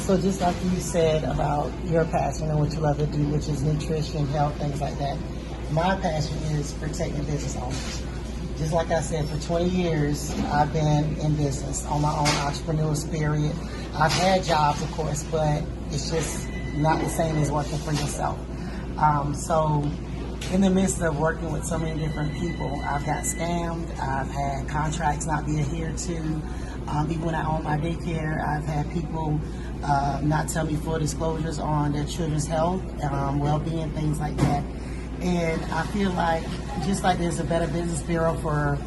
So just like you said about your passion and what you love to do, which is nutrition, health, things like that, my passion is protecting business owners. Just like I said, for 20 years, I've been in business on my own entrepreneurial spirit. I've had jobs, of course, but it's just not the same as working for yourself. So in the midst of working with so many different people, I've got scammed, I've had contracts not be adhered to. Even when I own my daycare, I've had people not tell me full disclosures on their children's health, well-being, things like that. And I feel like, just like there's a Better Business Bureau for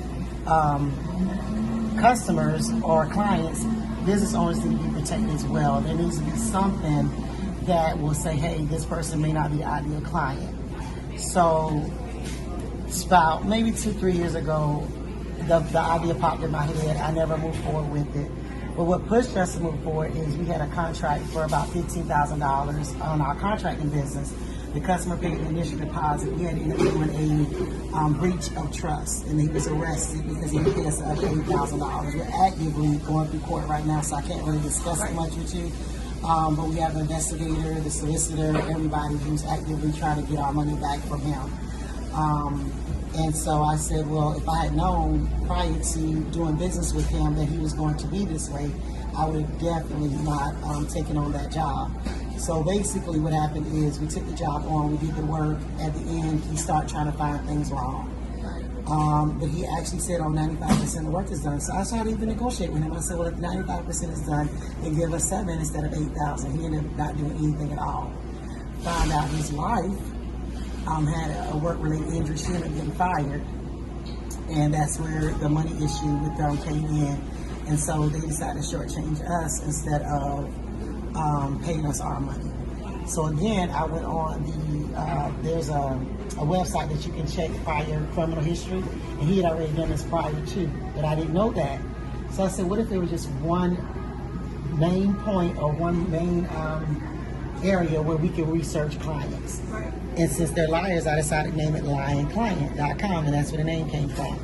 customers or clients, business owners need to be protected as well. There needs to be something that will say, hey, this person may not be the ideal client. So about maybe 2-3 years ago, the idea popped in my head. I never moved forward with it. But what pushed us to move forward is we had a contract for about $15,000 on our contracting business. The customer paid an initial deposit. We had to end up doing a breach of trust, and he was arrested because he paid us $8,000. We're actively going through court right now, so I can't really discuss it much with you. But we have an investigator, the solicitor, everybody who's actively trying to get our money back from him. And so I said, well, if I had known prior to doing business with him that he was going to be this way, I would have definitely not taken on that job. So basically what happened is we took the job on, we did the work. At the end, he started trying to find things wrong. But he actually said, 95% of the work is done. So I started even negotiate with him. I said, well, if 95% is done, then give us 7 instead of 8,000. He ended up not doing anything at all. Found out his wife had a work-related injury. She ended up getting fired. And that's where the money issue with them came in. And so they decided to shortchange us instead of paying us our money. So again, I went on there's a website that you can check prior criminal history, and he had already done this prior too, but I didn't know that. So I said, what if there was just one main point or one main area where we can research clients? And since they're liars, I decided to name it LyingClient.com, and that's where the name came from.